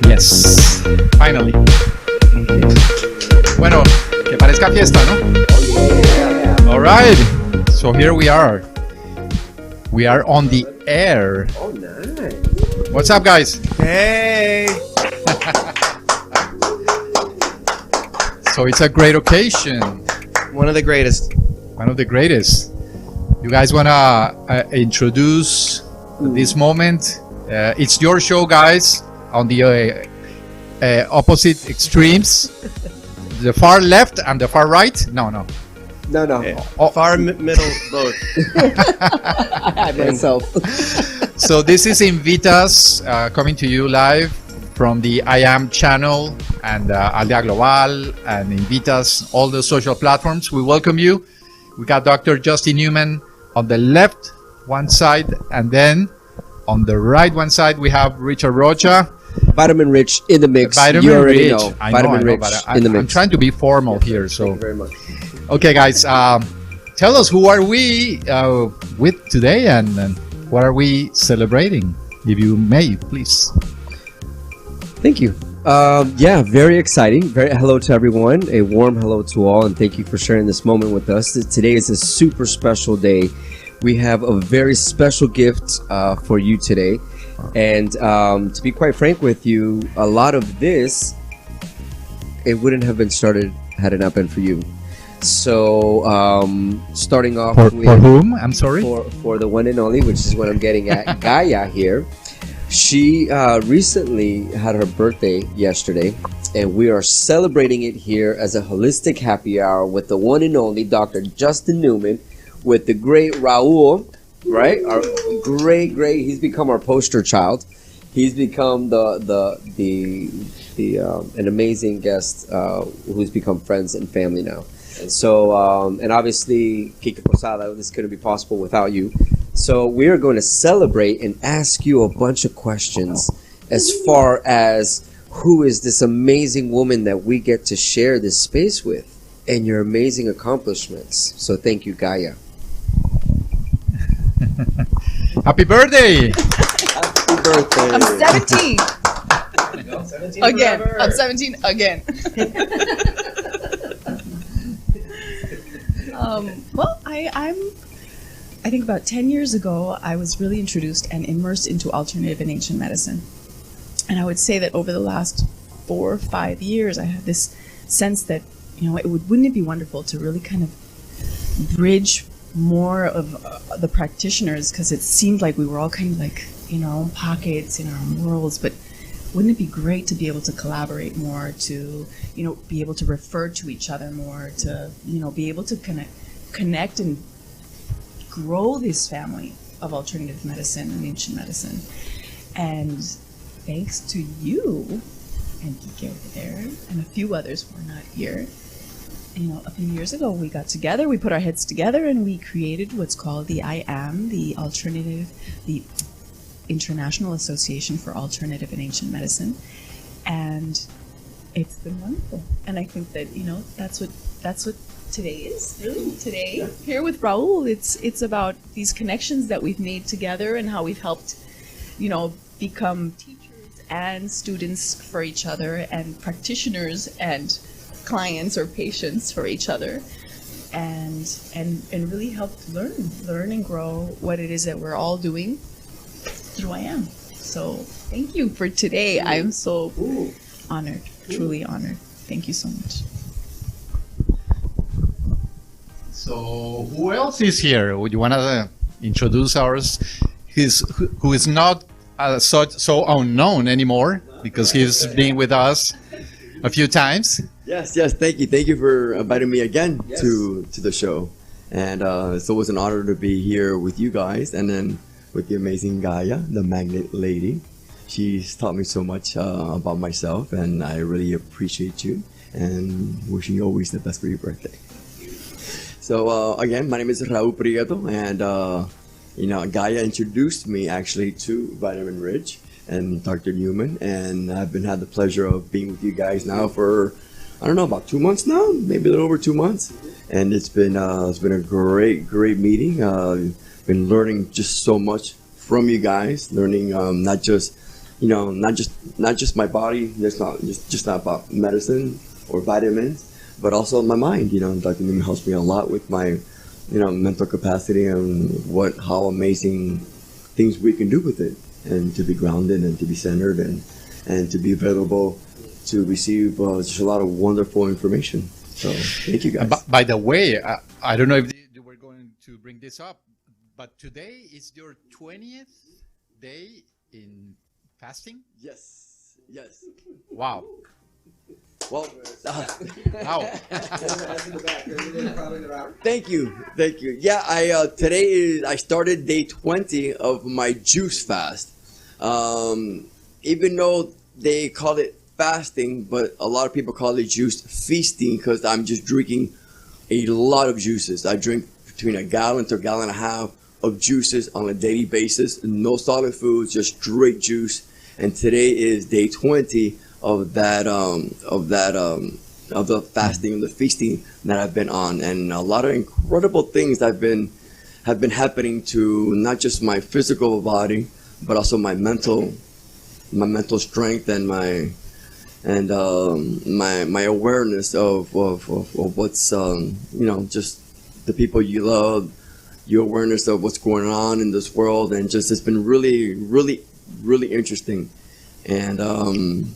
Yes, finally. Bueno, que parezca fiesta, ¿no? All right, so here we are. We are on the air. Oh, nice. What's up, guys? Hey! So it's a great occasion. One of the greatest. One of the greatest. You guys want to introduce this moment? It's your show, guys, on the opposite extremes. The far left and the far right? No. Far middle, both. I myself. So this is INVITAS coming to you live from the IAAAM channel and Aldea Global and INVITAS, all the social platforms. We welcome you. We got Dr. Justin Newman on the left one side, and then on the right one side we have Richard Rocha. Vitamin rich in the mix. Vitamin you already rich. know. I Vitamin know, rich but in the mix. I'm trying to be formal here. So Thank you very much. okay, guys, tell us who are we with today and what are we celebrating? If you may, please. Thank you. Yeah, very exciting. Hello to everyone. A warm hello to all, and thank you for sharing this moment with us. Today is a super special day. We have a very special gift for you today. And to be quite frank with you, a lot of this, it wouldn't have been started had it not been for you. So starting off For with, whom? I'm sorry. for the one and only, which is what I'm getting at, Gaya here. She recently had her birthday yesterday, and we are celebrating it here as a holistic happy hour with the one and only Dr. Justin Newman, with the great Raul, right? Our great, he's become our poster child. He's become an amazing guest who's become friends and family now. And so, and obviously, Kika Posada, this couldn't be possible without you. So we are going to celebrate and ask you a bunch of questions as far as who is this amazing woman that we get to share this space with and your amazing accomplishments. So thank you, Gaya. Happy birthday! Happy birthday. I'm 17. 17 Again. forever. I'm 17 again. Well, I think about 10 years ago, I was really introduced and immersed into alternative and ancient medicine. And I would say that over the last 4 or 5 years, I have this sense that, wouldn't it be wonderful to really kind of bridge more of the practitioners, because it seemed like we were all kind of like, pockets in our worlds, but wouldn't it be great to be able to collaborate more, to, be able to refer to each other more, to, be able to connect and grow this family of alternative medicine and ancient medicine. And thanks to you and Kike over there and a few others who are not here, a few years ago we got together, we put our heads together, and we created what's called the IAAAM, the International Association for Alternative and Ancient Medicine. And it's been wonderful. And I think that, that's what today is, really. Today, here with Raul, it's about these connections that we've made together and how we've helped, become teachers and students for each other, and practitioners and clients or patients for each other, and really helped learn and grow what it is that we're all doing through IAAAM. So thank you for today. I'm so honored, truly honored. Thank you so much. So who else is here? Would you want to introduce ours? Who is not so unknown anymore, because he's been with us a few times. Yes, thank you for inviting me again to the show. And it's always an honor to be here with you guys, and then with the amazing Gaya, the magnet lady. She's taught me so much about myself, and I really appreciate you, and wishing you always the best for your birthday. So again, my name is Raul Prieto, and Gaya introduced me actually to Vitamin Rich and Dr. Newman, and I've had the pleasure of being with you guys now for, I don't know, about 2 months now, maybe a little over 2 months, and it's been a great meeting. Been learning just so much from you guys, learning not just my body. That's not just not about medicine or vitamins, but also my mind. Dr. Newman helps me a lot with my mental capacity and how amazing things we can do with it, and to be grounded and to be centered and to be available to receive just a lot of wonderful information. So thank you guys. By the way, I don't know if you were going to bring this up, but today is your 20th day in fasting? Yes. Wow. Well, Wow. Thank you. Yeah, I started day 20 of my juice fast. Even though they call it fasting, but a lot of people call it juice feasting, because I'm just drinking a lot of juices. I drink between a gallon to a gallon and a half of juices on a daily basis. No solid foods, just straight juice. And today is day 20 of the fasting and the feasting that I've been on, and a lot of incredible things have been happening to not just my physical body, but also my mental strength and my awareness of what's just the people you love, your awareness of what's going on in this world, and just it's been really interesting. And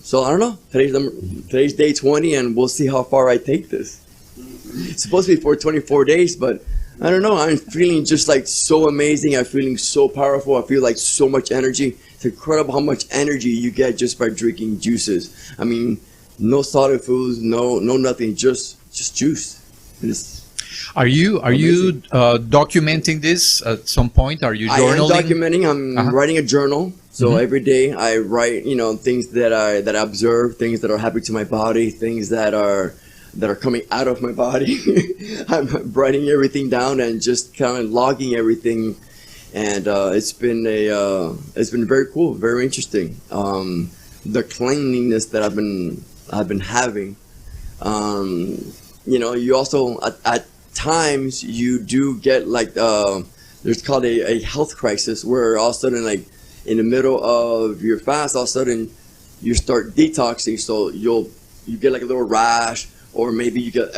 so I don't know. Today's day 20, and we'll see how far I take this. It's supposed to be for 24 days, but I don't know. I'm feeling just like so amazing. I'm feeling so powerful. I feel like so much energy. It's incredible how much energy you get just by drinking juices. I mean, no solid foods, no nothing, just juice. Are you documenting this at some point? Are you journaling? I am documenting. I'm writing a journal. So every day I write, things that I observe, things that are happening to my body, things that are coming out of my body. I'm writing everything down and just kind of logging everything, and it's been very cool, very interesting. The cleanliness that I've been having. You also at times you do get like there's called a health crisis, where all of a sudden, like, in the middle of your fast, all of a sudden you start detoxing, so you get like a little rash, or maybe you get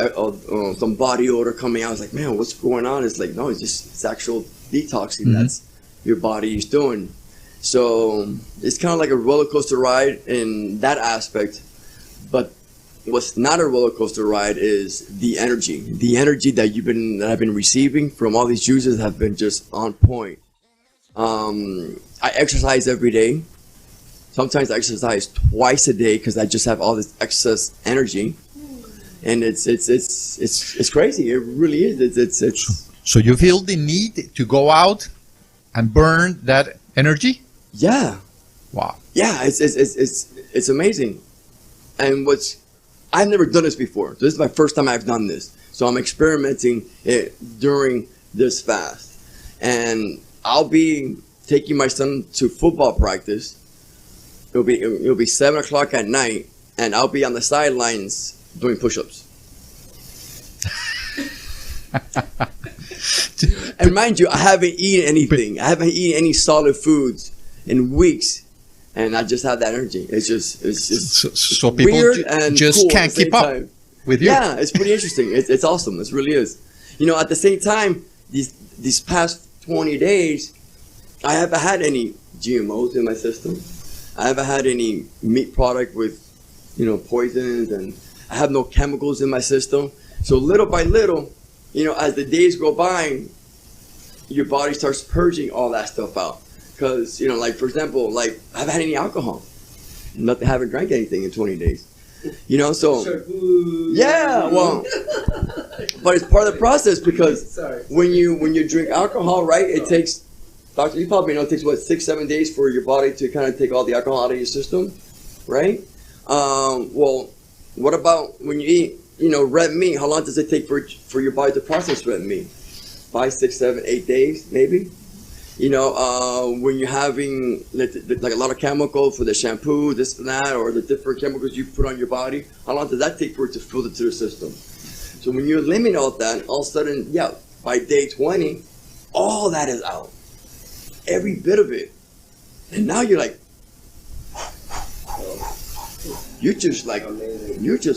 some body odor coming out. It's like, man, what's going on? It's like, no, it's actual detoxing. That's your body is doing. So it's kind of like a roller coaster ride in that aspect. But what's not a roller coaster ride is the energy. The energy that I've been receiving from all these juices have been just on point. I exercise every day. Sometimes I exercise twice a day because I just have all this excess energy, and it's crazy. It really is. It's. So you feel the need to go out and burn that energy? Yeah. Wow. Yeah, it's amazing. And I've never done this before. This is my first time I've done this. So I'm experimenting it during this fast, and I'll be taking my son to football practice. It'll be 7 o'clock at night, and I'll be on the sidelines doing push-ups. And mind you, I haven't eaten anything. I haven't eaten any solid foods in weeks, and I just have that energy. It's just so people weird and just cool can't keep up with you. Yeah, it's pretty interesting. It's awesome. It really is. At the same time, these past 20 days, I haven't had any GMOs in my system. I haven't had any meat product with, poisons, and I have no chemicals in my system. So little by little, as the days go by, your body starts purging all that stuff out. Because, like, for example, like, I haven't had any alcohol. I haven't drank anything in 20 days. So, yeah, well, but it's part of the process, because when you drink alcohol, right, it takes, Doctor, you probably know, it takes, 6-7 days for your body to kind of take all the alcohol out of your system, right? Well, what about when you eat, red meat? How long does it take for your body to process red meat? 5, 6, 7, 8 days, maybe? When you're having like a lot of chemical for the shampoo, this and that, or the different chemicals you put on your body, how long does that take for it to filter to the system? So when you eliminate all that, all of a sudden, by day 20, all that is out. every bit of it. And now you're like, you're just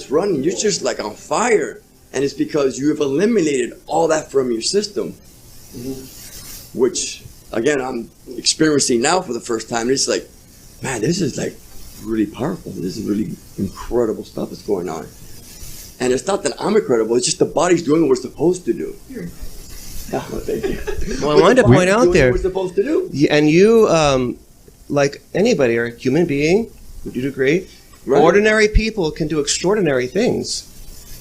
running, you're just like on fire. And it's because you have eliminated all that from your system, which again, I'm experiencing now for the first time. It's like, man, this is like really powerful. This is really incredible stuff that's going on. And it's not that I'm incredible, it's just the body's doing what we're supposed to do. Yeah, well, thank you. Well, I wanted to point out there, what we're supposed to do. and you, like anybody, are a human being. You do great. Right. Ordinary people can do extraordinary things.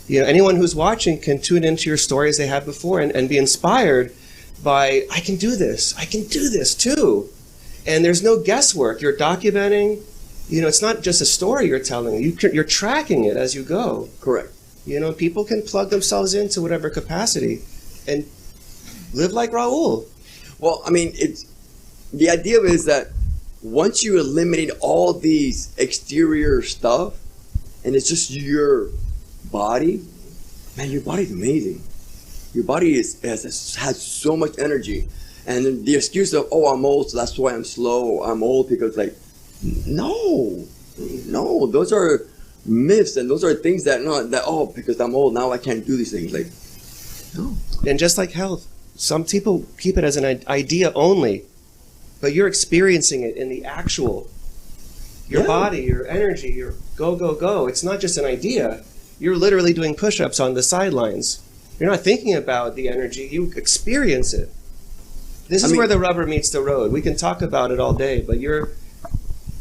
You know, anyone who's watching can tune into your story as they have before and be inspired by, I can do this too. And there's no guesswork. You're documenting, you know, it's not just a story you're telling. You're tracking it as you go. Correct. You know, people can plug themselves into whatever capacity and live like Raul. Well, I mean, the idea is that once you eliminate all these exterior stuff, and it's just your body, man, your body's amazing. Your body has so much energy. And then the excuse of, oh, I'm old, so that's why I'm slow, I'm old because, like, no, those are myths, and those are things that because I'm old, now I can't do these things. Like, no. And just like health, some people keep it as an idea only, but you're experiencing it in the actual, your body, your energy, your go. It's not just an idea. You're literally doing push-ups on the sidelines. You're not thinking about the energy, you experience it. This is where the rubber meets the road. We can talk about it all day, but you're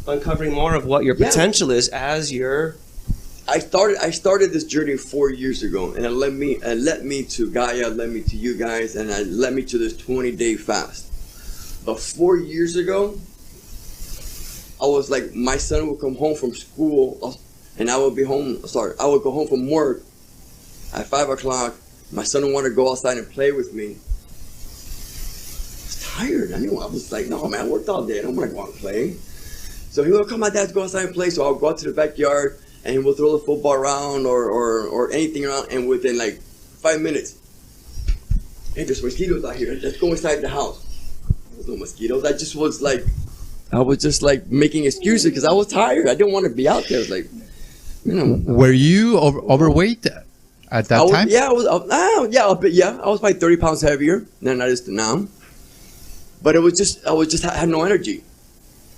uncovering more of what your potential is as you're... I started this journey 4 years ago, and it led me to Gaya, led me to you guys, and it led me to this 20-day fast. But 4 years ago, I was like, my son would come home from school, and I would I would go home from work at 5 o'clock. My son would want to go outside and play with me. I was tired. I was like, no, man, I worked all day. I don't want to go out and play. So he would come, my dad, go outside and play. So I'll go out to the backyard, and we'll throw the football around or anything around. And within like 5 minutes, hey, there's mosquitoes out here. Let's go inside the house. There was no mosquitoes. I was just like making excuses because I was tired. I didn't want to be out there. Like, you know. Were you overweight at that time? Yeah, I was. I was probably 30 pounds heavier than I is now. But I had no energy.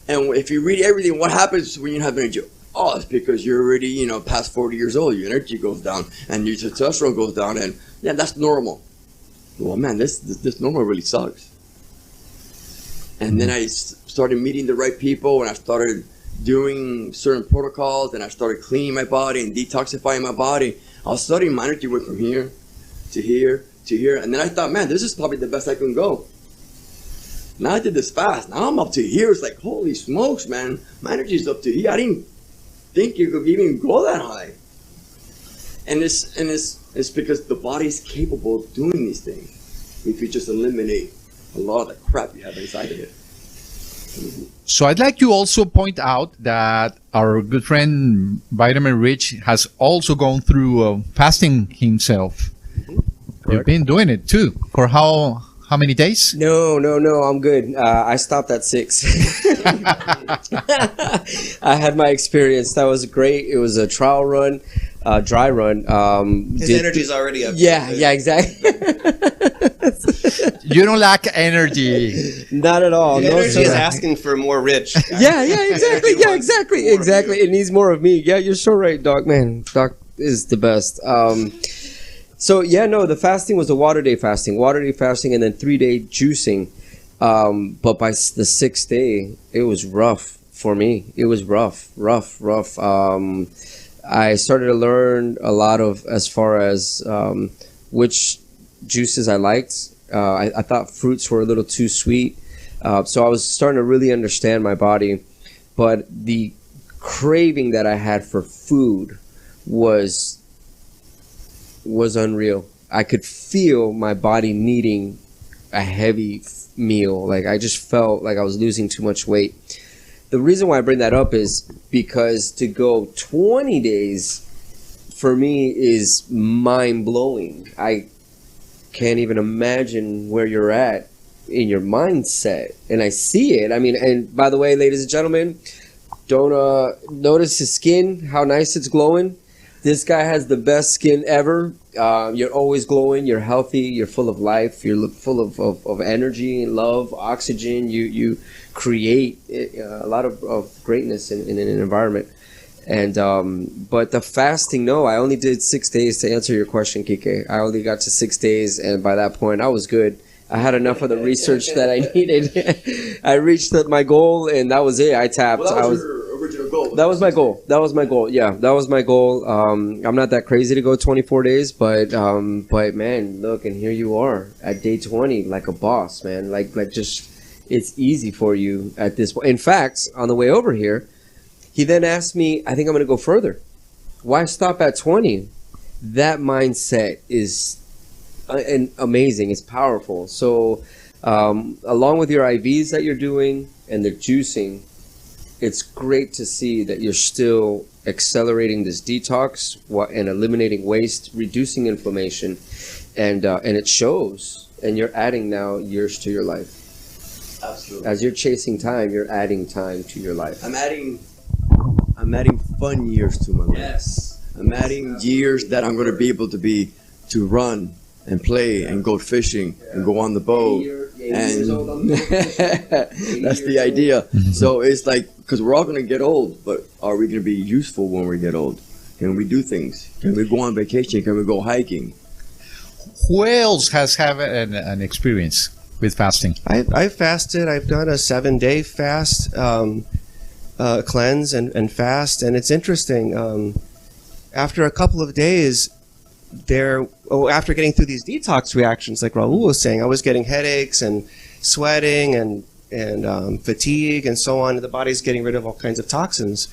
And if you read everything, what happens when you have energy? Oh, it's because you're already, past 40 years old. Your energy goes down and your testosterone goes down, and yeah, that's normal. Well, man, this normal really sucks. And then I started meeting the right people, and I started doing certain protocols, and I started cleaning my body and detoxifying my body. I was studying my energy went from here to here to here, and then I thought, man, this is probably the best I can go. Now I did this fast. Now I'm up to here. It's like, holy smokes, man. My energy is up to here. I didn't think you could even go that high. And it's because the body's capable of doing these things if you just eliminate a lot of the crap you have inside of it. So I'd like to also point out that our good friend Vitamin Rich has also gone through fasting himself. You've been doing it too. For how many days? No, I'm good. I stopped at 6. I had my experience. That was great. It was a trial run, dry run. His energy's already up. Yeah, exactly. You don't lack energy. Not at all. The No, energy sir. is asking for more Rich. Yeah, exactly. Yeah, exactly. More of Exactly. you. It needs more of me. Yeah, you're so right, Doc. Man, Doc is the best. So yeah, no, the fasting was the water day fasting, and then 3-day juicing. But by the 6th day, it was rough for me. It was rough. I started to learn a lot of as far as which juices I liked. I thought fruits were a little too sweet. So I was starting to really understand my body. But the craving that I had for food was unreal. I could feel my body needing a heavy meal. Like I just felt like I was losing too much weight. The reason why I bring that up is because to go 20 days for me is mind blowing. I can't even imagine where you're at in your mindset, and I see it. I mean, and by the way, ladies and gentlemen, don't notice his skin, how nice it's glowing. This guy has the best skin ever. You're always glowing. You're healthy. You're full of life. You're full of energy, love, oxygen. You create a lot of greatness in an environment. And but the fasting, no, I only did 6 days to answer your question, Kike. I only got to 6 days, and by that point, I was good. I had enough of the research that I needed. I reached my goal, and that was it. I tapped. Well, that was your original goal. That was my goal. That was my goal. Yeah, that was my goal. I'm not that crazy to go 24 days, but man, look, and here you are at day 20, like a boss, man. Like just, it's easy for you at this point. In fact, on the way over here, he then asked me, I think I'm going to go further. Why stop at 20? That mindset is amazing. It's powerful. So along with your IVs that you're doing and the juicing, it's great to see that you're still accelerating this detox and eliminating waste, reducing inflammation, and it shows. And you're adding now years to your life. Absolutely. As you're chasing time, you're adding time to your life. I'm adding fun years to my life. Yes. I'm adding years that I'm going to be able to run and play and go fishing and go on the boat. And that's the idea. So it's like, because we're all going to get old, but are we going to be useful when we get old? Can we do things? Can we go on vacation? Can we go hiking? Who else has had an experience with fasting? I've fasted. I've done a 7-day fast, cleanse and fast, and it's interesting. After a couple of days, after getting through these detox reactions, like Raul was saying, I was getting headaches and sweating and fatigue and so on. The body's getting rid of all kinds of toxins.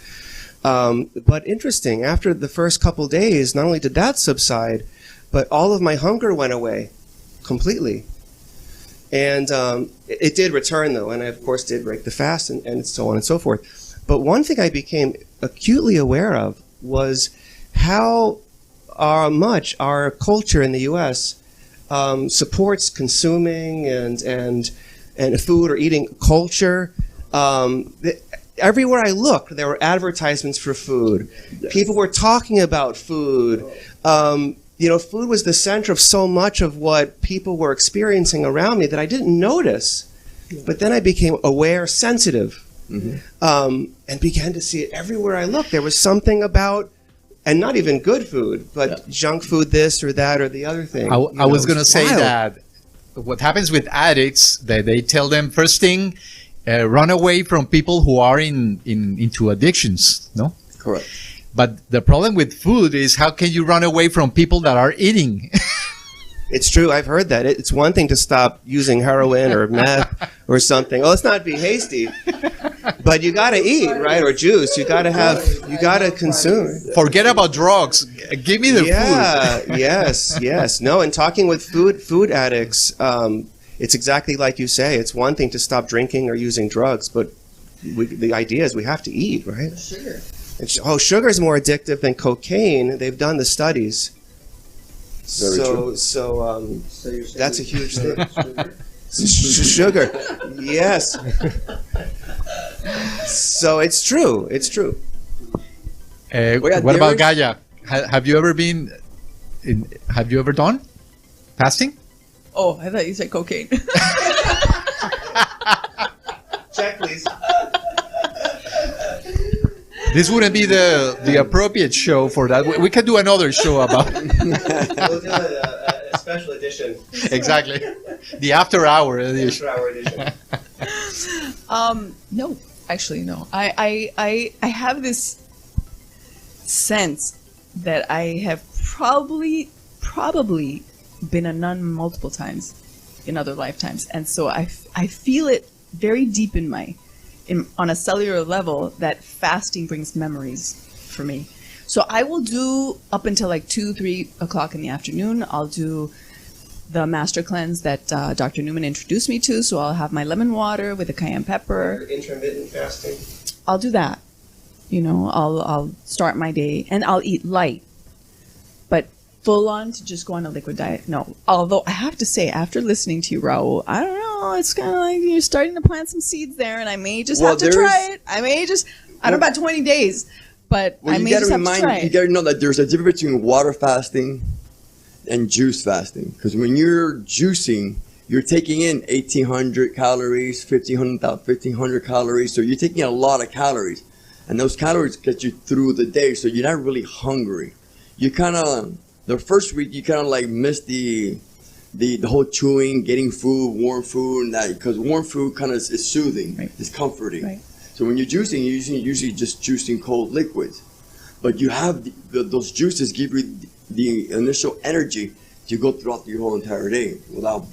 But interesting, after the first couple days, not only did that subside, but all of my hunger went away completely. And it did return, though, and I, of course, did break the fast and so on and so forth. But one thing I became acutely aware of was how much our culture in the U.S. Supports consuming and food or eating culture. Everywhere I looked, there were advertisements for food. Yes. People were talking about food. Food was the center of so much of what people were experiencing around me that I didn't notice. But then I became aware, sensitive, and began to see it everywhere I looked. There was something about, and not even good food, but junk food, this or that or the other thing. I was going to say that what happens with addicts, they tell them first thing, run away from people who are into addictions, no? Correct. But the problem with food is, how can you run away from people that are eating? It's true. I've heard that. It's one thing to stop using heroin or meth or something. Oh, let's not be hasty. But you got to eat, right? Or juice. You got to consume. Forget about drugs. Give me the food. Yes. No, and talking with food addicts, it's exactly like you say. It's one thing to stop drinking or using drugs, but the idea is we have to eat, right? Sugar. Sugar is more addictive than cocaine. They've done the studies. So that's a huge thing. Sugar, yes. So it's true. It's true. What about Gaya? Have you ever been? Have you ever done fasting? Oh, I thought you said cocaine. Check, please. This wouldn't be the appropriate show for that. We can do another show about. We'll do a special edition. Exactly, the after hour edition. No, actually, no. I have this sense that I have probably been a nun multiple times in other lifetimes, and so I feel it very deep on a cellular level that fasting brings memories for me. So I will do up until like 2-3 o'clock in the afternoon. I'll do the master cleanse that Dr. Newman introduced me to. So I'll have my lemon water with the cayenne pepper. Intermittent fasting. I'll do that. I'll start my day and I'll eat light. But full on to just go on a liquid diet, no. Although I have to say, after listening to you, Raul, I don't know. it's kind of like you're starting to plant some seeds there, and I may just Well, have to try it. I don't know about 20 days, but I may just have to try You it. got to know that there's a difference between water fasting and juice fasting. Because when you're juicing, you're taking in 1,800 calories, 1,500 calories. So you're taking a lot of calories. And those calories get you through the day, so you're not really hungry. You kind of, the first week, you kind of like miss the whole chewing, getting food, warm food, and that, because warm food kind of is soothing, Right. it's comforting. Right. So when you're juicing, you're usually just juicing cold liquids. But you have those juices give you the initial energy to go throughout your whole entire day without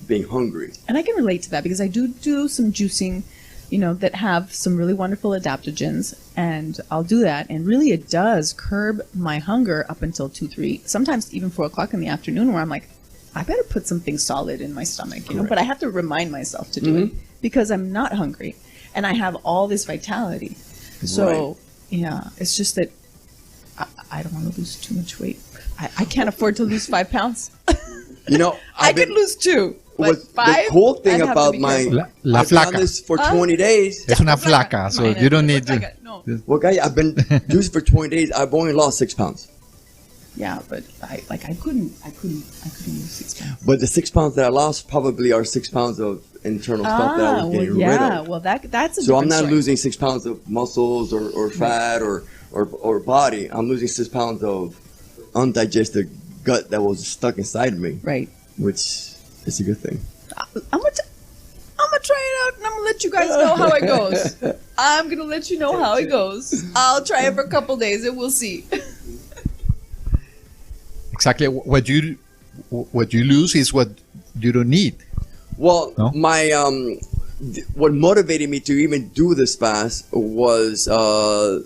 being hungry. And I can relate to that because I do some juicing, that have some really wonderful adaptogens, and I'll do that. And really, it does curb my hunger up until 2, 3, sometimes even 4 o'clock in the afternoon, where I'm like, I better put something solid in my stomach, But I have to remind myself to do it because I'm not hungry, and I have all this vitality. So, it's just that I don't want to lose too much weight. I can't afford to lose 5 pounds. I could lose 2. But 5, the cool thing I'd have to about be my careful. La I've done flaca. this for 20 days. Es una flaca, so you don't need to. No. Well, guy, I've been juicing for 20 days. I've only lost 6 pounds. Yeah, but I couldn't lose 6 pounds. But the 6 pounds that I lost probably are 6 pounds of internal stuff that I was getting rid of. Well, that's a So I'm different not story. losing 6 pounds of muscles or fat or body. I'm losing 6 pounds of undigested gut that was stuck inside of me, Right. which is a good thing. I'm gonna try it out, and I'm gonna let you guys know how it goes. I'm gonna let you know how it goes. I'll try it for a couple days, and we'll see. Exactly. What you lose is what you don't need. Well, No? my what motivated me to even do this fast was all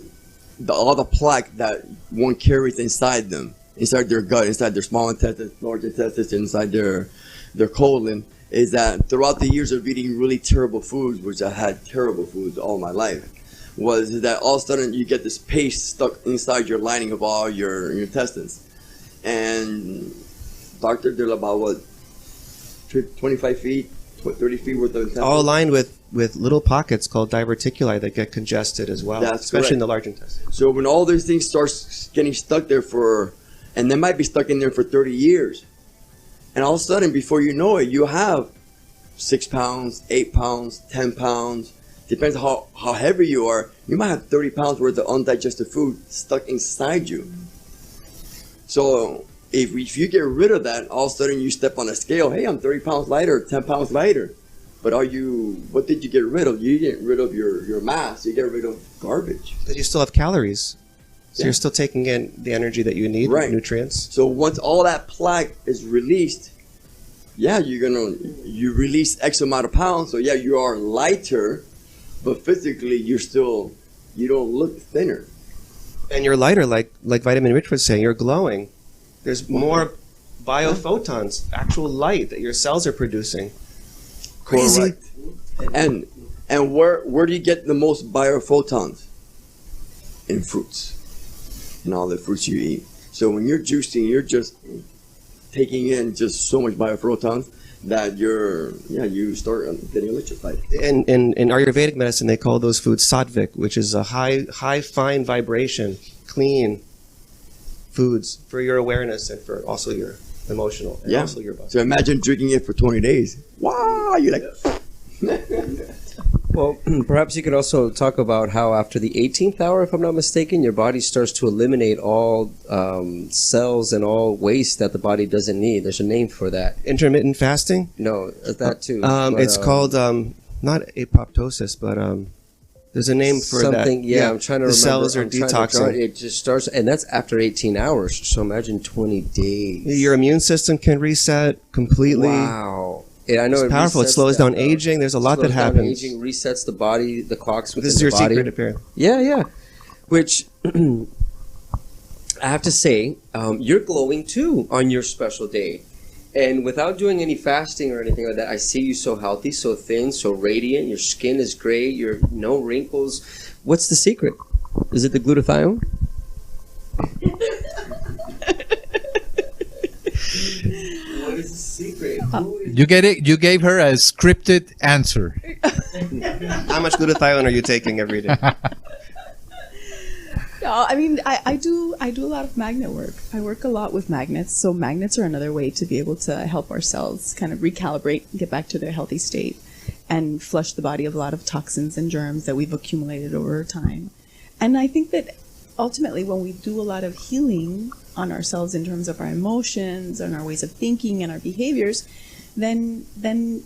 the plaque that one carries inside them, inside their gut, inside their small intestines, large intestines, inside their colon. Is that throughout the years of eating really terrible foods, which I had terrible foods all my life, was that all of a sudden you get this paste stuck inside your lining of all your intestines. And doctor did about 25 feet, 30 feet worth of intestines. All lined with little pockets called diverticuli that get congested as well, That's especially in correct. the large intestine. So when all these things starts getting stuck there and they might be stuck in there for 30 years. And all of a sudden, before you know it, you have 6 pounds, 8 pounds, 10 pounds. Depends how heavy you are. You might have 30 pounds worth of undigested food stuck inside you. So if you get rid of that, all of a sudden you step on a scale. Hey, I'm 30 pounds lighter, 10 pounds lighter. But what did you get rid of? You get rid of your mass. You get rid of garbage. But you still have calories. So Yeah. you're still taking in the energy that you need, Right. nutrients. So once all that plaque is released, you release X amount of pounds. So you are lighter, but physically you don't look thinner. And you're lighter, like Vitamin Rich was saying, you're glowing. There's more biophotons, actual light that your cells are producing. Crazy. Correct. And where do you get the most biophotons? In fruits. In all the fruits you eat. So when you're juicing, you're just taking in just so much biophotons that you start getting electrified. In Ayurvedic medicine, they call those foods sattvic, which is a high fine vibration, clean foods for your awareness and for also your emotional and also your body. So imagine drinking it for 20 days. Wow, you're like. Well, perhaps you could also talk about how after the 18th hour, if I'm not mistaken, your body starts to eliminate all cells and all waste that the body doesn't need. There's a name for that. Intermittent fasting? No, that too. It's called not apoptosis, but there's a name for something. that. Yeah, I'm trying to the remember. cells are I'm trying to draw detoxing. it just starts, and that's after 18 hours. So imagine 20 days. Your immune system can reset completely. Wow. I know It's powerful. It resets slows down aging. There's a lot that slows down happens. Aging resets the body, the clocks within This is the your body. secret, apparently. Yeah. Which I have to say, you're glowing too on your special day. And without doing any fasting or anything like that, I see you so healthy, so thin, so radiant. Your skin is great. You're no wrinkles. What's the secret? Is it the glutathione? What is the secret? You get it. You gave her a scripted answer. How much glutathione are you taking every day? No, I mean, I do a lot of magnet work. I work a lot with magnets. So magnets are another way to be able to help our cells kind of recalibrate, get back to their healthy state, and flush the body of a lot of toxins and germs that we've accumulated over time. And I think that ultimately when we do a lot of healing on ourselves in terms of our emotions and our ways of thinking and our behaviors, then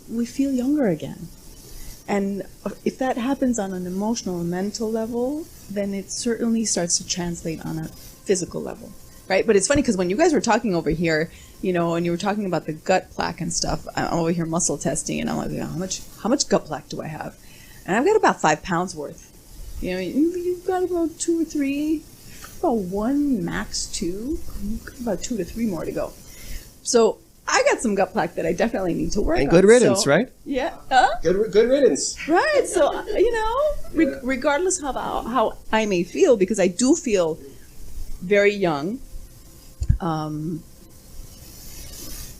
we feel younger again. And if that happens on an emotional and mental level, then it certainly starts to translate on a physical level, right? But it's funny because when you guys were talking over here, you know, and you were talking about the gut plaque and stuff, I'm over here muscle testing, and I'm like, how much gut plaque do I have? And I've got about 5 pounds worth. You know, you've got about 2 or 3, about 1, max 2. You've got about 2 to 3 more to go. So I got some gut plaque that I definitely need to work on. And good riddance, right? Yeah. Good riddance. Right. So, you know, regardless of how I may feel, because I do feel very young, I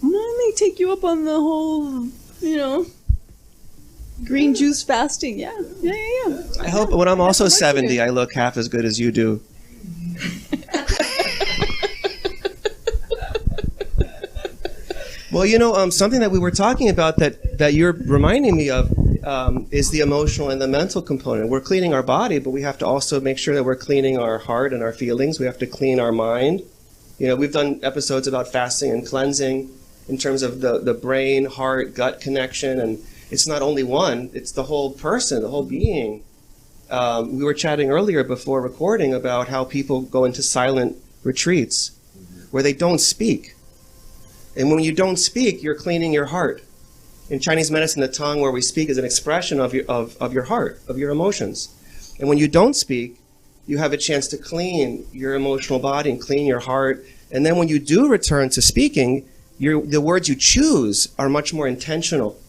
may take you up on the whole, you know, green juice fasting. Yeah. I hope when I'm also 70, I look half as good as you do. Well, you know, something that we were talking about that you're reminding me of is the emotional and the mental component. We're cleaning our body, but we have to also make sure that we're cleaning our heart and our feelings. We have to clean our mind. You know, we've done episodes about fasting and cleansing in terms of the brain, heart, gut connection. And it's not only one, it's the whole person, the whole being. We were chatting earlier before recording about how people go into silent retreats where they don't speak. And when you don't speak, you're cleaning your heart. In Chinese medicine, the tongue where we speak is an expression of your heart, of your emotions. And when you don't speak, you have a chance to clean your emotional body and clean your heart. And then when you do return to speaking, the words you choose are much more intentional.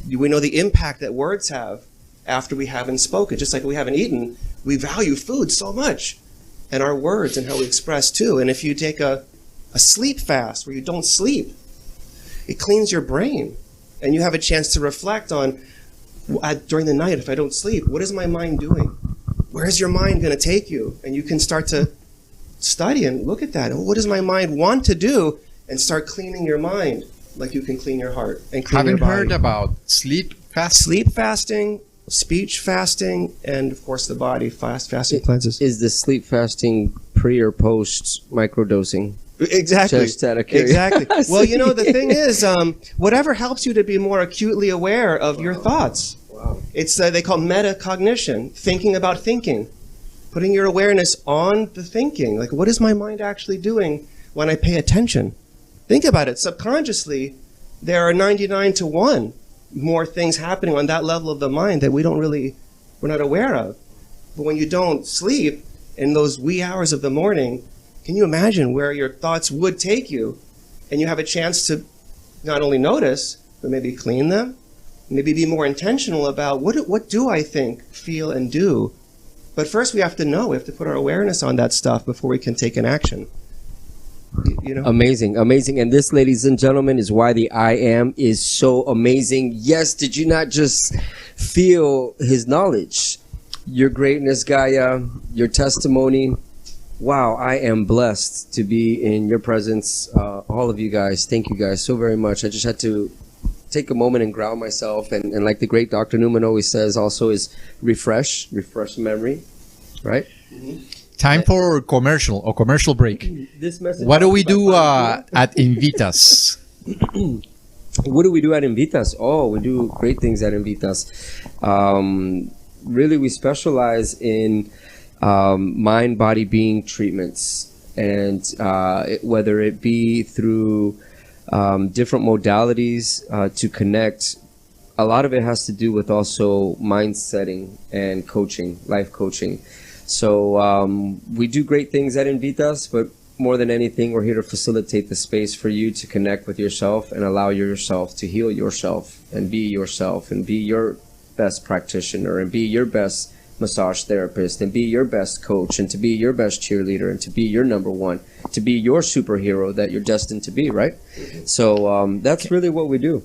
We know the impact that words have after we haven't spoken. Just like we haven't eaten, we value food so much. And our words and how we express too. And if you take a sleep fast where you don't sleep, it cleans your brain. And you have a chance to reflect on, during the night, if I don't sleep, what is my mind doing? Where is your mind going to take you? And you can start to study and look at that. And what does my mind want to do? And start cleaning your mind like you can clean your heart and clean your body. Haven't heard about sleep fasting. Sleep fasting, speech fasting, and of course the body fasting cleanses. Is the sleep fasting pre or post microdosing? Exactly. Just out of curiosity. Exactly. Well, you know, the thing is, whatever helps you to be more acutely aware of your thoughts. Wow. It's they call metacognition, thinking about thinking, putting your awareness on the thinking. Like, what is my mind actually doing when I pay attention? Think about it. Subconsciously, there are 99 to 1 more things happening on that level of the mind that we're not aware of. But when you don't sleep in those wee hours of the morning, can you imagine where your thoughts would take you? And you have a chance to not only notice, but maybe clean them, maybe be more intentional about what do I think, feel, and do. But first we have to know, we have to put our awareness on that stuff before we can take an action. You know? Amazing. And this, ladies and gentlemen, is why the I Am is so amazing. Yes, did you not just feel his knowledge, your greatness, Gaya, your testimony? Wow, I am blessed to be in your presence. All of you guys, thank you guys so very much. I just had to take a moment and ground myself. And like the great Dr. Newman always says, also is refresh memory, right? Mm-hmm. Time for commercial break. This message. What do we do at INVITAS? What do we do at INVITAS? Oh, we do great things at INVITAS. Really, we specialize in mind, body, being treatments, and whether it be through different modalities to connect. A lot of it has to do with also mind setting and coaching, life coaching. So we do great things at INVITAS, but more than anything, we're here to facilitate the space for you to connect with yourself and allow yourself to heal yourself and be your best practitioner and be your best massage therapist and be your best coach and to be your best cheerleader and to be your number one, to be your superhero that you're destined to be, right? So that's really what we do.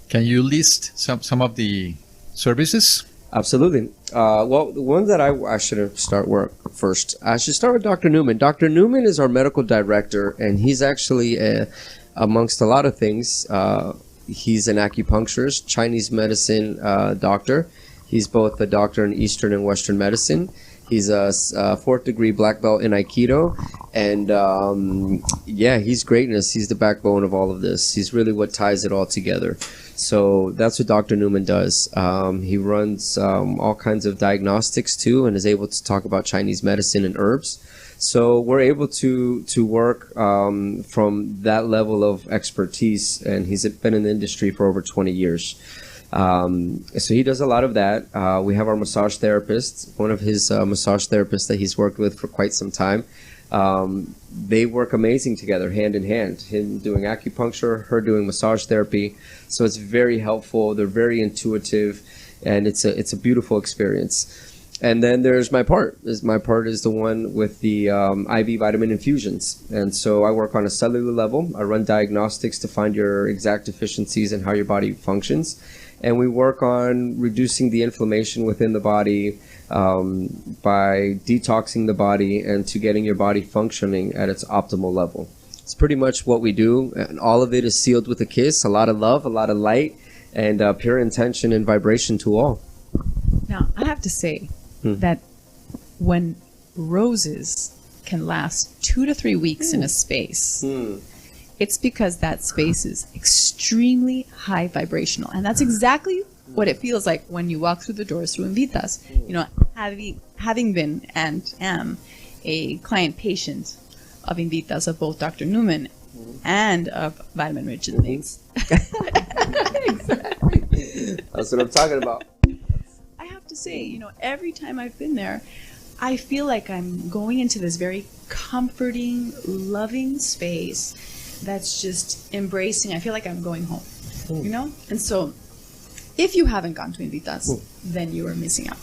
Can you list some of the services? Absolutely. Well, the one that I should start work first. I should start with Dr. Newman. Dr. Newman is our medical director, and he's actually, amongst a lot of things, he's an acupuncturist, Chinese medicine doctor. He's both a doctor in Eastern and Western medicine. He's a fourth degree black belt in Aikido. And yeah, he's greatness. He's the backbone of all of this. He's really what ties it all together. So that's what Dr. Newman does. He runs all kinds of diagnostics too and is able to talk about Chinese medicine and herbs. So we're able to work from that level of expertise, and he's been in the industry for over 20 years. So he does a lot of that. We have our massage therapist, one of his massage therapists that he's worked with for quite some time. They work amazing together, hand in hand. Him doing acupuncture, her doing massage therapy. So it's very helpful. They're very intuitive, and it's a beautiful experience. And then there's my part. My part is the one with the IV vitamin infusions. And so I work on a cellular level. I run diagnostics to find your exact deficiencies and how your body functions. And we work on reducing the inflammation within the body by detoxing the body and to getting your body functioning at its optimal level. It's pretty much what we do. And all of it is sealed with a kiss, a lot of love, a lot of light, and pure intention and vibration to all. Now, I have to say that when roses can last 2 to 3 weeks in a space, it's because that space is extremely high vibrational. And that's exactly what it feels like when you walk through the doors through INVITAS. You know, having been and am a client patient of INVITAS, of both Dr. Newman and of Vitamin Rich in Mix. Exactly. That's what I'm talking about. I have to say, you know, every time I've been there, I feel like I'm going into this very comforting, loving space that's just embracing. I feel like I'm going home, you know? And so if you haven't gone to INVITAS, then you are missing out.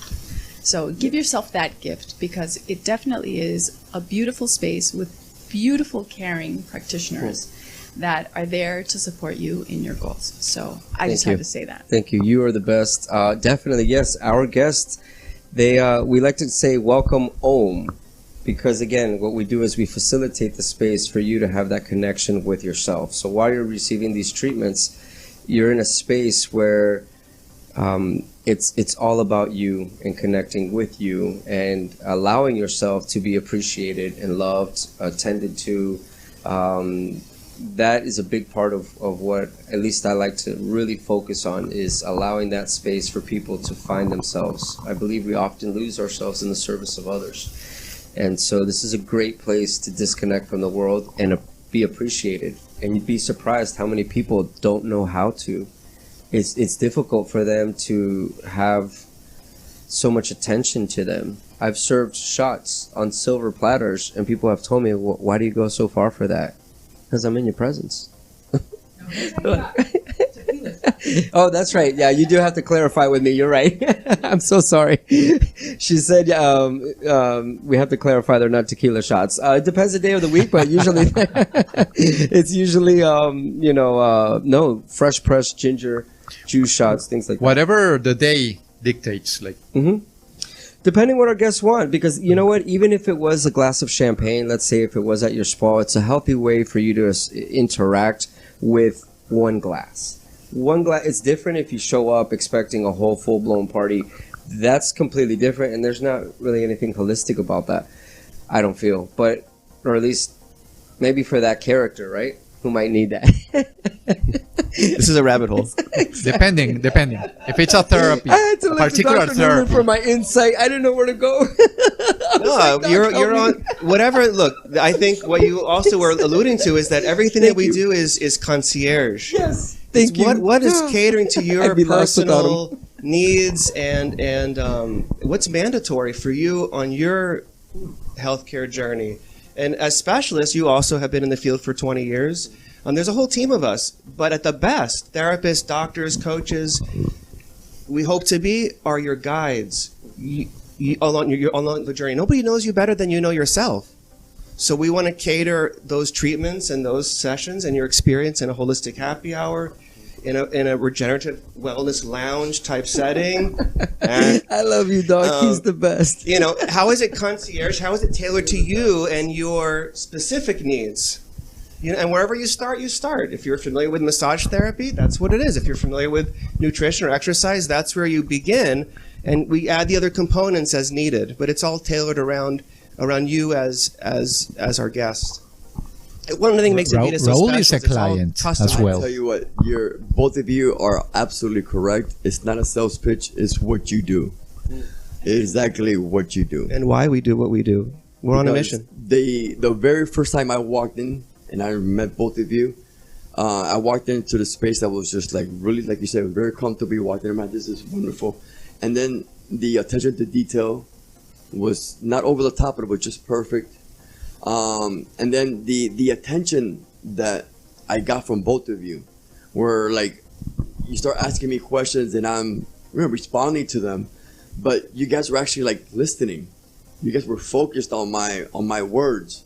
So give yourself that gift, because it definitely is a beautiful space with beautiful, caring practitioners that are there to support you in your goals. So I just have to say that. Thank you. You are the best. Definitely, yes. Our guests, we like to say welcome home, because again, what we do is we facilitate the space for you to have that connection with yourself. So while you're receiving these treatments, you're in a space where it's all about you and connecting with you and allowing yourself to be appreciated and loved, attended to. That is a big part of what at least I like to really focus on, is allowing that space for people to find themselves. I believe we often lose ourselves in the service of others. And so this is a great place to disconnect from the world and be appreciated. And you'd be surprised how many people don't know how to. It's difficult for them to have so much attention to them. I've served shots on silver platters, and people have told me, well, why do you go so far for that? Because I'm in your presence. Oh, that's right. Yeah, you do have to clarify with me. You're right. I'm so sorry. She said we have to clarify they're not tequila shots. It depends the day of the week, but usually it's usually no, fresh pressed ginger juice shots, things like that. Whatever the day dictates, like. Depending what our guests want, because you know what, even if it was a glass of champagne, let's say if it was at your spa, it's a healthy way for you to interact with one glass. One glass, it's different if you show up expecting a whole full-blown party. That's completely different, and there's not really anything holistic about that, I don't feel. But, or at least maybe for that character, right? Who might need that. This is a rabbit hole. Exactly. Depending. If it's a therapy, I had to a particular Dr. Newman therapy. for my insight. I didn't know where to go. No, you're on whatever. Look, I think what you also were alluding to is that everything that we do is concierge. Yes, thank you. What is catering to your I'd be lost without personal needs and what's mandatory for you on your healthcare journey. And as specialists, you also have been in the field for 20 years. There's a whole team of us, but at the best, therapists, doctors, coaches, we hope to be are your guides. along the journey. Nobody knows you better than you know yourself. So we want to cater those treatments and those sessions and your experience in a holistic happy hour, in a regenerative wellness lounge type setting. And, I love you, dog. He's the best. you know, how is it concierge? How is it tailored to you and your specific needs? You know, and wherever you start, you start. If you're familiar with massage therapy, that's what it is. If you're familiar with nutrition or exercise, that's where you begin. And we add the other components as needed, but it's all tailored around you as our guest. One of the things that makes INVITAS so Raul special is a it's all client customized. as well. I tell you what, both of you are absolutely correct. It's not a sales pitch. It's what you do. Exactly what you do. And why we do what we do. We're on a Because mission. The very first time I walked in and I met both of you, I walked into the space that was just like really, like you said, very comfortable. You walked in, man, this is wonderful. And then the attention to detail was not over the top, but it was just perfect. And then the attention that I got from both of you were like, you start asking me questions and I'm responding to them, but you guys were actually like listening. You guys were focused on my words,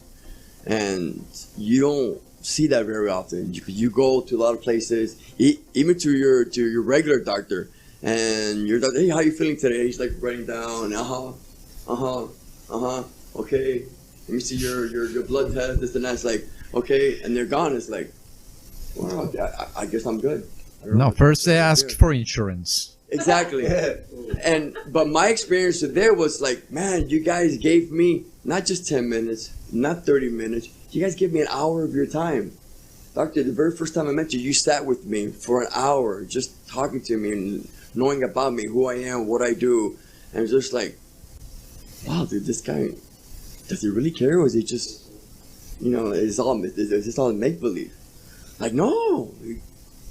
and you don't see that very often. You go to a lot of places, even to your regular doctor, and your doctor, hey, how you feeling today? He's like writing down, okay. Let me see your blood test, this and that. It's like, okay, and they're gone. It's like, wow, I guess I'm good. I don't know No, what first they to do. ask for insurance. Exactly. But my experience there was like, man, you guys gave me not just 10 minutes, not 30 minutes. You guys gave me an hour of your time. Doctor, the very first time I met you, you sat with me for an hour, just talking to me and knowing about me, who I am, what I do. And it's just like, wow, dude, this guy, does he really care? Or is he just, it's all make-believe? Like, no,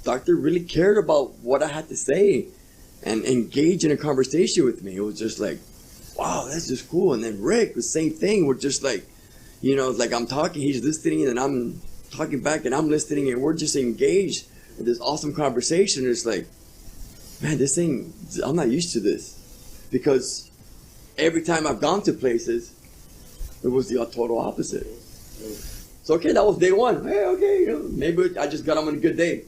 doctor really cared about what I had to say and engage in a conversation with me. It was just like, wow, that's just cool. And then Rick, the same thing. We're just like, like I'm talking, he's listening, and I'm talking back, and I'm listening, and we're just engaged in this awesome conversation. It's like, man, I'm not used to this. Because every time I've gone to places, it was the total opposite. So, okay, that was day one. Hey, okay, maybe I just got on a good day.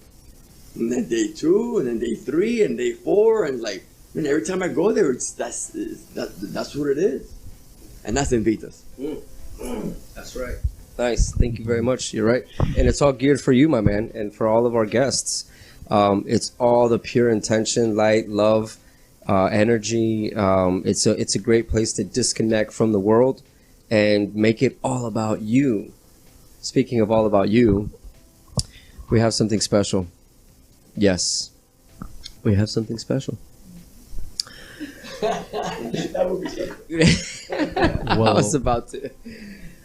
And then day 2, and then day 3, and day 4, and like, man, every time I go there, that's what it is. And that's INVITAS. That's right. Nice. Thank you very much. You're right. And it's all geared for you, my man, and for all of our guests. It's all the pure intention, light, love, energy. It's a great place to disconnect from the world and make it all about you. Speaking of all about you, we have something special. Yes, we have something special. I was about to.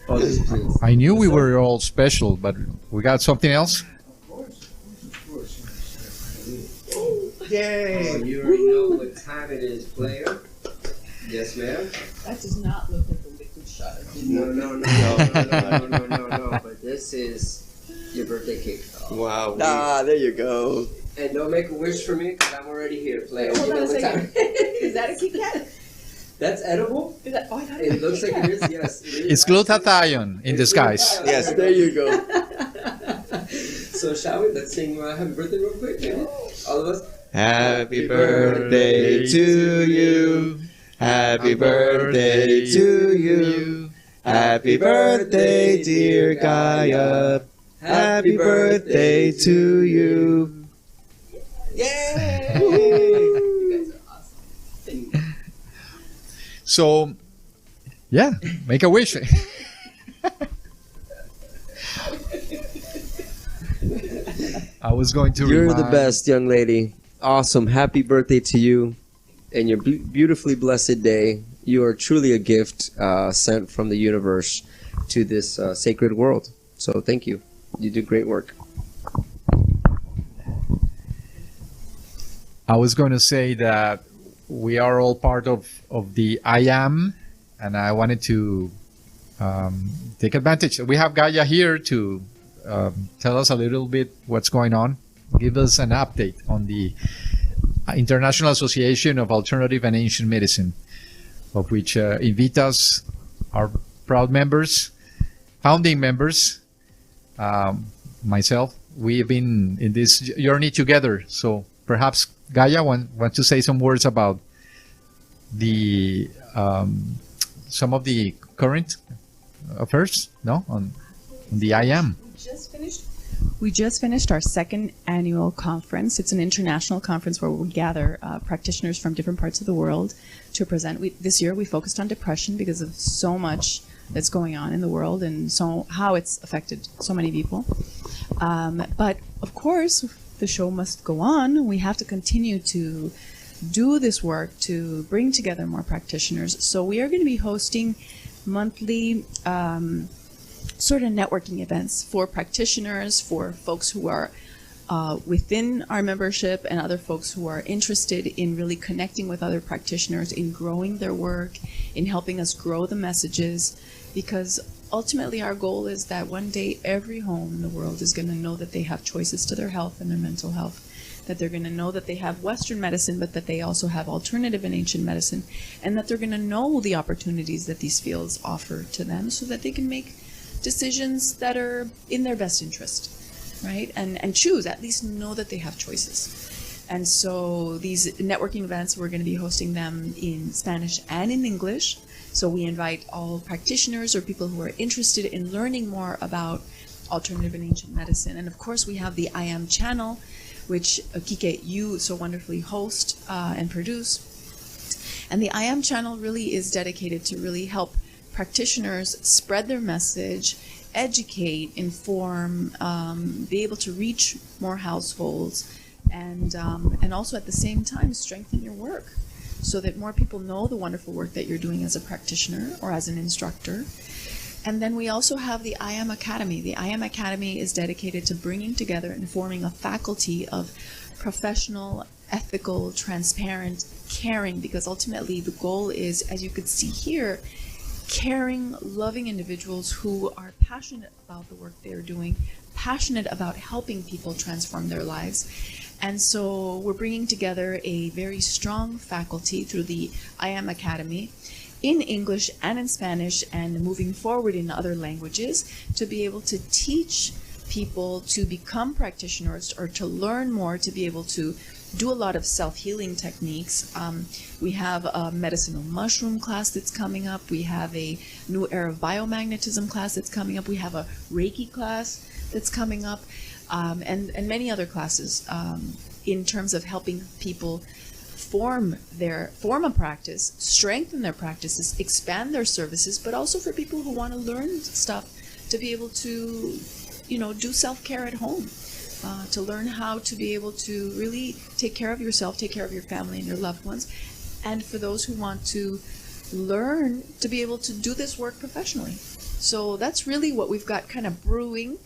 Oh, please. I knew we were all special, but we got something else. Of course. Yay! You already know what time it is, player. Yes, ma'am. That does not look like a liquid shot. No. But this is your birthday cake. Wow. There you go. And don't make a wish for me because I'm already here, player. Hold You on know a what second. time- Is that a Kit Kat? That's edible. Is that? Oh, I thought It looks like it is. Yes, it is. It's glutathione in disguise. Yes. There you go. So shall we? Let's sing Happy Birthday real quick, maybe? All of us. Happy birthday to you. Happy birthday to you. Happy birthday, dear Gaya. Happy birthday to you. Yay! You guys are awesome. So, yeah, make a wish. I was going to You're the remind- best, young lady. Awesome. Happy birthday to you and your beautifully blessed day. You are truly a gift sent from the universe to this sacred world. So thank you. You do great work. I was going to say that we are all part of the IAAAM, and I wanted to take advantage. We have Gaya here to tell us a little bit what's going on. Give us an update on the International Association of Alternative and Ancient Medicine. of which INVITAS are proud members, founding members. Myself, we've been in this journey together. So perhaps Gaya want to say some words about the some of the current affairs, no, on the IAAAM. We just finished our second annual conference. It's an international conference where we gather practitioners from different parts of the world to present. This year we focused on depression because of so much that's going on in the world and so how it's affected so many people. But of course, the show must go on. We have to continue to do this work to bring together more practitioners. So we are going to be hosting monthly sort of networking events for practitioners, for folks who are within our membership and other folks who are interested in really connecting with other practitioners, in growing their work, in helping us grow the messages, because ultimately our goal is that one day every home in the world is going to know that they have choices to their health and their mental health, that they're going to know that they have Western medicine, but that they also have alternative and ancient medicine, and that they're going to know the opportunities that these fields offer to them so that they can make decisions that are in their best interest, right? And choose, at least know that they have choices. And so these networking events, we're going to be hosting them in Spanish and in English. So we invite all practitioners or people who are interested in learning more about alternative and ancient medicine. And of course, we have the IAAAM channel, which Kike, you so wonderfully host and produce. And the IAAAM channel really is dedicated to really help practitioners spread their message, educate, inform, be able to reach more households, and also at the same time strengthen your work so that more people know the wonderful work that you're doing as a practitioner or as an instructor. And then we also have the IAAAM Academy. The IAAAM Academy is dedicated to bringing together and forming a faculty of professional, ethical, transparent, caring, because ultimately the goal is, as you could see here, caring, loving individuals who are passionate about the work they're doing, passionate about helping people transform their lives. And so we're bringing together a very strong faculty through the IAAAM Academy in English and in Spanish, and moving forward in other languages, to be able to teach people to become practitioners or to learn more, to be able to do a lot of self-healing techniques. We have a medicinal mushroom class that's coming up. We have a new era of biomagnetism class that's coming up. We have a Reiki class that's coming up, and many other classes in terms of helping people form a practice, strengthen their practices, expand their services, but also for people who want to learn stuff to be able to, do self-care at home. To learn how to be able to really take care of yourself, take care of your family and your loved ones, and for those who want to learn to be able to do this work professionally. So that's really what we've got kind of brewing,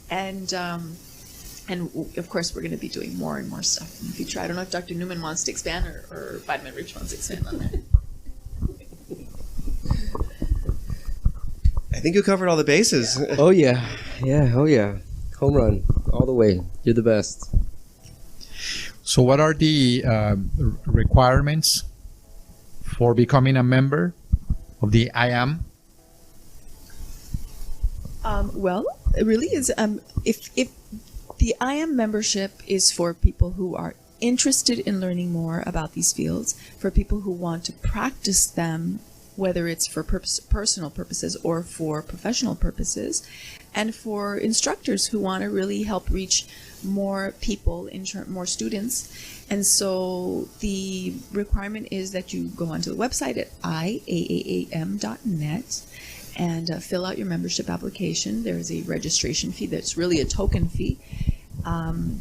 and of course we're going to be doing more and more stuff in the future. I don't know if Dr. Newman wants to expand or Vitamin Rich wants to expand on that. I think you covered all the bases. Oh yeah. Home run all the way. You're the best. So what are the requirements for becoming a member of the IAAAM? Well, it really is. If the IAAAM membership is for people who are interested in learning more about these fields, for people who want to practice them, whether it's for personal purposes or for professional purposes, and for instructors who want to really help reach more people, more students. And so the requirement is that you go onto the website at IAAAM.net and fill out your membership application. There's a registration fee that's really a token fee.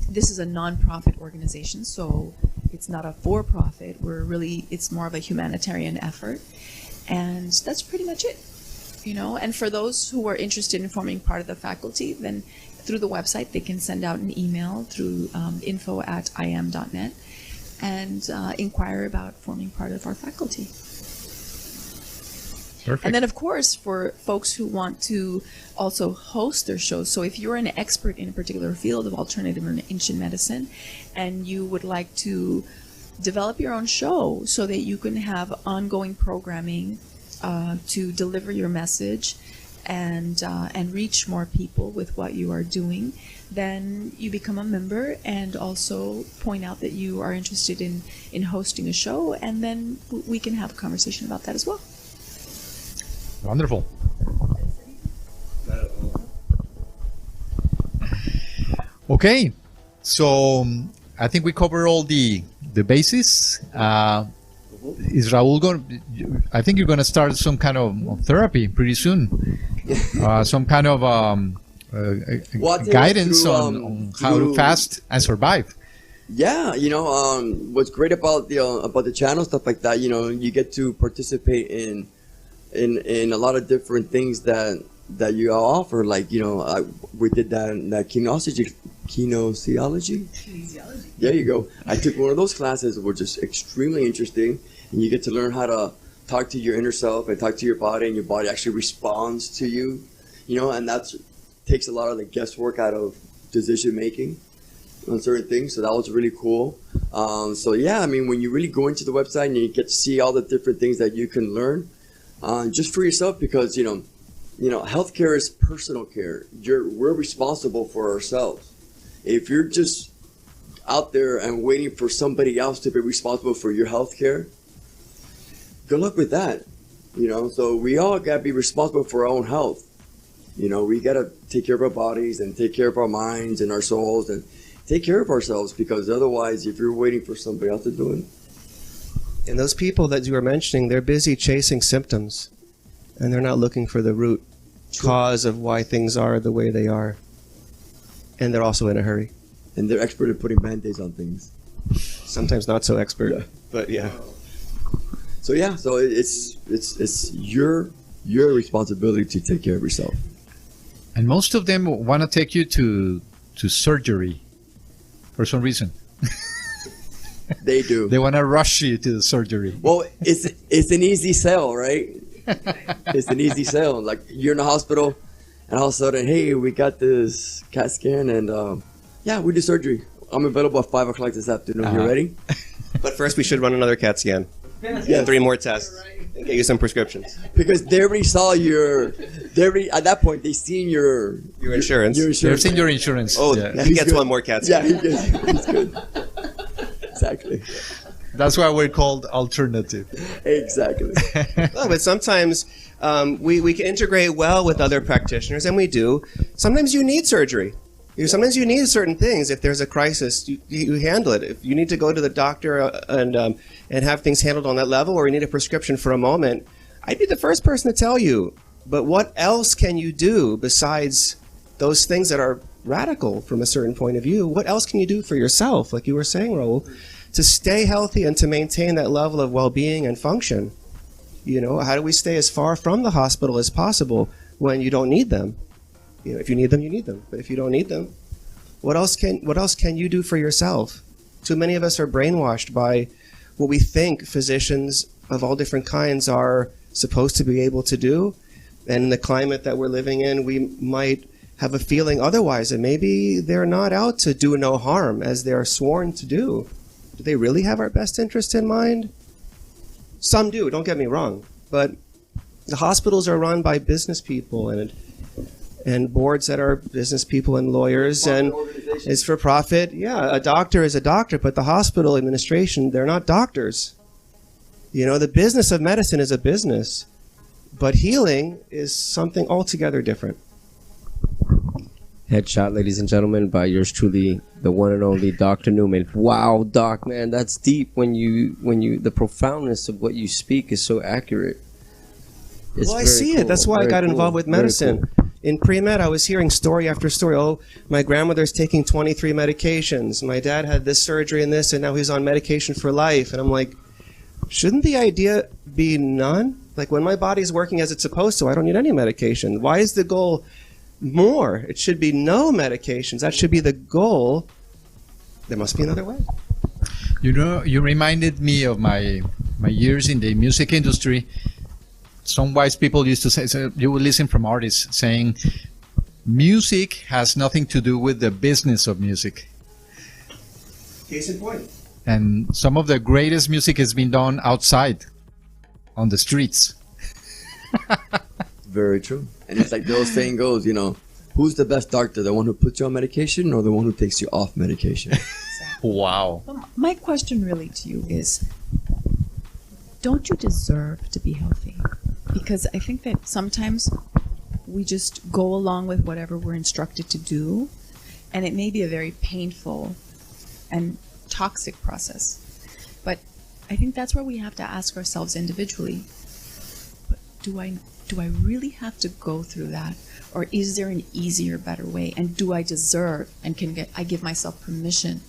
This is a non-profit organization, so it's not a for-profit. It's more of a humanitarian effort. And that's pretty much it, And for those who are interested in forming part of the faculty, then through the website, they can send out an email through info@iam.net and inquire about forming part of our faculty. Perfect. And then, of course, for folks who want to also host their shows, so if you're an expert in a particular field of alternative and ancient medicine, and you would like to develop your own show so that you can have ongoing programming to deliver your message and reach more people with what you are doing, then you become a member and also point out that you are interested in hosting a show, and then we can have a conversation about that as well. Wonderful. Okay, so I think we cover all the bases. Is Raul going? I think you're going to start some kind of therapy pretty soon. Some kind of guidance on how to fast and survive. Yeah, what's great about the channel, stuff like that, you get to participate in a lot of different things that you offer. Like, we did that kinesiology. There you go. I took one of those classes, which is extremely interesting, and you get to learn how to talk to your inner self and talk to your body, and your body actually responds to you, and that takes a lot of the guesswork out of decision making on certain things. So that was really cool. So yeah, I mean, when you really go into the website and you get to see all the different things that you can learn just for yourself, because healthcare is personal care. We're responsible for ourselves. If you're just out there and waiting for somebody else to be responsible for your healthcare, good luck with that. So we all gotta be responsible for our own health. We gotta take care of our bodies and take care of our minds and our souls and take care of ourselves, because otherwise, if you're waiting for somebody else to do it. And those people that you were mentioning, they're busy chasing symptoms, and they're not looking for the root cause of why things are the way they are. And they're also in a hurry. And they're expert at putting band-aids on things. Sometimes not so expert, but yeah. So yeah, so it's your responsibility to take care of yourself. And most of them want to take you to surgery for some reason. They do. They want to rush you to the surgery. Well, it's an easy sell, right? It's an easy sell. Like, you're in the hospital, and all of a sudden, hey, we got this CAT scan, and yeah, we do surgery. I'm available at 5 o'clock this afternoon. You ready? But first, we should run another CAT scan. Yeah, 3 more tests. And get you some prescriptions. Because they already saw at that point, they seen your insurance. They've seen your insurance. Oh, yeah. he gets one more CAT scan. Yeah, he's good. Exactly. That's why we're called alternative. Exactly. Well, but sometimes we can integrate well with other practitioners, and we do. Sometimes you need surgery. Sometimes you need certain things. If there's a crisis, you handle it. If you need to go to the doctor and have things handled on that level, or you need a prescription for a moment, I'd be the first person to tell you. But what else can you do besides those things that are radical from a certain point of view? What else can you do for yourself, like you were saying, Raul, to stay healthy and to maintain that level of well-being and function? How do we stay as far from the hospital as possible when you don't need them? If you need them, you need them. But if you don't need them, what else can you do for yourself? Too many of us are brainwashed by what we think physicians of all different kinds are supposed to be able to do. And in the climate that we're living in, we might have a feeling otherwise, and maybe they're not out to do no harm as they're sworn to do. Do they really have our best interest in mind? Some do, don't get me wrong. But the hospitals are run by business people and boards that are business people and lawyers, and it's for profit. Yeah, a doctor is a doctor, but the hospital administration, they're not doctors. The business of medicine is a business, but healing is something altogether different. Headshot, ladies and gentlemen, by yours truly, the one and only Dr. Newman. Wow, Doc, man, that's deep. When you the profoundness of what you speak is so accurate. It's I see cool. it. That's why I got involved with medicine. Cool. In pre-med, I was hearing story after story. Oh, my grandmother's taking 23 medications. My dad had this surgery and this, and now he's on medication for life. And I'm like, shouldn't the idea be none? Like, when my body's working as it's supposed to, I don't need any medication. Why is the goal more? It should be no medications. That should be the goal. There must be another way. You reminded me of my years in the music industry. Some wise people used to say, so you would listen from artists saying, music has nothing to do with the business of music. Case in point. And some of the greatest music has been done outside, on the streets. Very true. And it's like the old saying goes, you know, who's the best doctor? The one who puts you on medication or the one who takes you off medication? Wow. Well, my question really to you is, don't you deserve to be healthy? Because I think that sometimes we just go along with whatever we're instructed to do, and it may be a very painful and toxic process. But I think that's where we have to ask ourselves individually, but do I really have to go through that? Or is there an easier, better way? And do I deserve, and I give myself permission,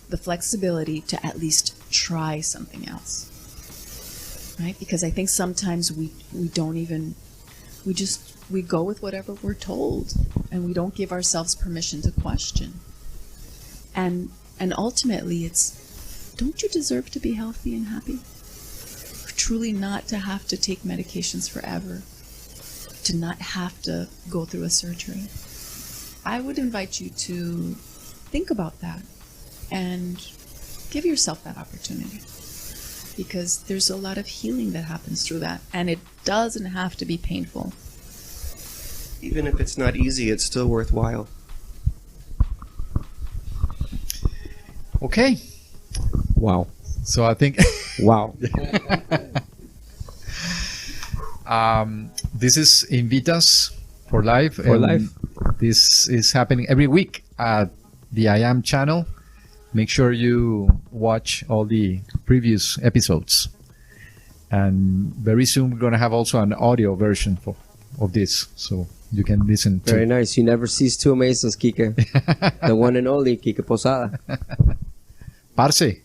the flexibility to at least try something else? Right? Because I think sometimes we don't even, we go with whatever we're told, and we don't give ourselves permission to question. And ultimately it's, don't you deserve to be healthy and happy? Truly not to have to take medications forever, to not have to go through a surgery. I would invite you to think about that and give yourself that opportunity, because there's a lot of healing that happens through that, and it doesn't have to be painful. Even if it's not easy, it's still worthwhile. Okay. Wow. So I think Wow. this is INVITAS for life. For and life. This is happening every week at the IAAAM channel. Make sure you watch all the previous episodes. And very soon we're going to have also an audio version of this, so you can listen to. Very nice. You never cease to amaze us, Kike. The one and only Kike Posada. Parce.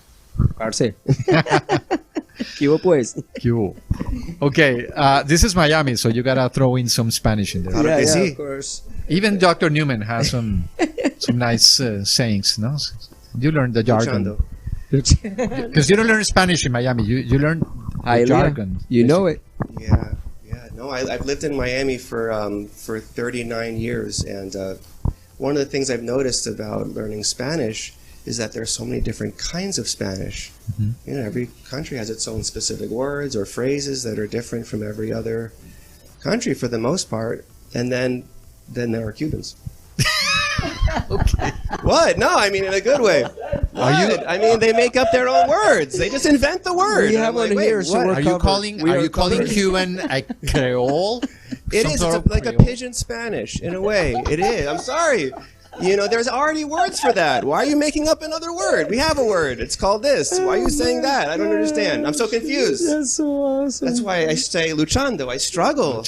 Parce. ¿Qué pues? ¿Qué hubo? Okay, this is Miami, so you gotta throw in some Spanish in there. Claro que sí. Of course. Even Dr. Newman has some nice sayings, no? You learn the jargon. Luchando. Because you don't learn Spanish in Miami. You learn the jargon. You know it. Yeah. No, I've lived in Miami for 39 years, and one of the things I've noticed about learning Spanish is that there's so many different kinds of Spanish. Mm-hmm. You know, every country has its own specific words or phrases that are different from every other country for the most part. And then there are Cubans. Okay. What? No, I mean in a good way. I mean, they make up their own words. They just invent the word. We have I'm like, one wait, here, so what? we're Are you covered. calling We are Cuban a Creole? It Some is. sort It's of like a Creole? pigeon Spanish in a way. It is. I'm sorry. You know, there's already words for that. Why are you making up another word? We have a word. It's called this. Why are you saying that? I don't understand. I'm so confused. That's so awesome. That's why I say luchando. I struggle,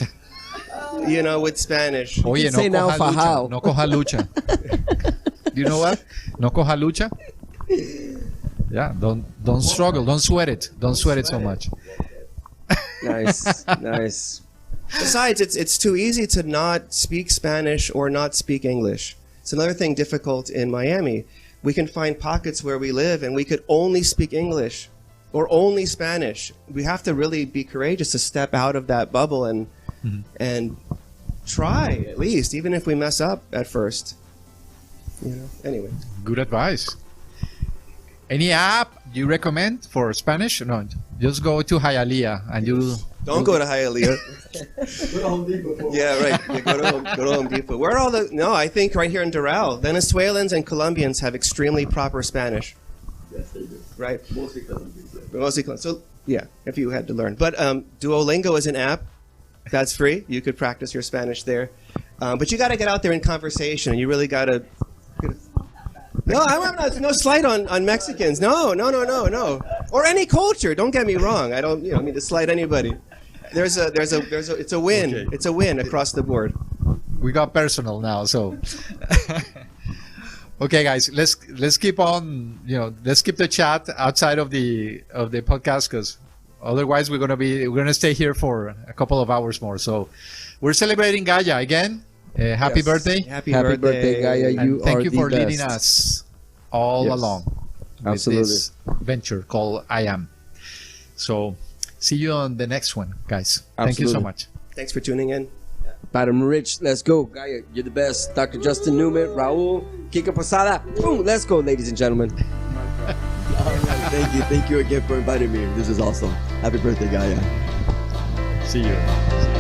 you know, with Spanish. Oye, no Say now, coja lucha. fajao. No coja lucha. Do you know what? No coja lucha? Yeah, don't struggle. Don't sweat it. Don't sweat it so much. Nice. Nice. Besides, it's too easy to not speak Spanish or not speak English. It's another thing difficult in Miami. We can find pockets where we live and we could only speak English or only Spanish. We have to really be courageous to step out of that bubble and try at least, even if we mess up at first. You know. Anyway. Good advice. Any app you recommend for Spanish? No, just go to Hialeah and you. Don't go to Hialeah. Yeah, right. Yeah, go to Home Depot. Where are all the? No, I think right here in Doral, Venezuelans and Colombians have extremely proper Spanish. Yes, they do. Right. Mostly Colombians. Mostly. So yeah, if you had to learn, but Duolingo is an app that's free. You could practice your Spanish there, but you got to get out there in conversation. You really got to. No, I'm not. No slight on Mexicans. No. Or any culture. Don't get me wrong. I don't mean to slight anybody. It's a win. Okay. It's a win across the board. We got personal now, so. Okay, guys, let's keep on. Let's keep the chat outside of the podcast, because otherwise we're gonna stay here for a couple of hours more. So we're celebrating Gaya again. Happy birthday! Happy birthday, Gaya. And thank you the for best. leading us all Yes. along with Absolutely. this venture called IAAAM. So see you on the next one, guys. Thank you so Absolutely. much. Thanks for tuning in. Bottom Rich, let's go. Gaya, you're the best. Dr. Justin Newman, Raul, Kika Posada. Boom, let's go, ladies and gentlemen. Thank you again for inviting me. This is awesome. Happy birthday, Gaya. See you.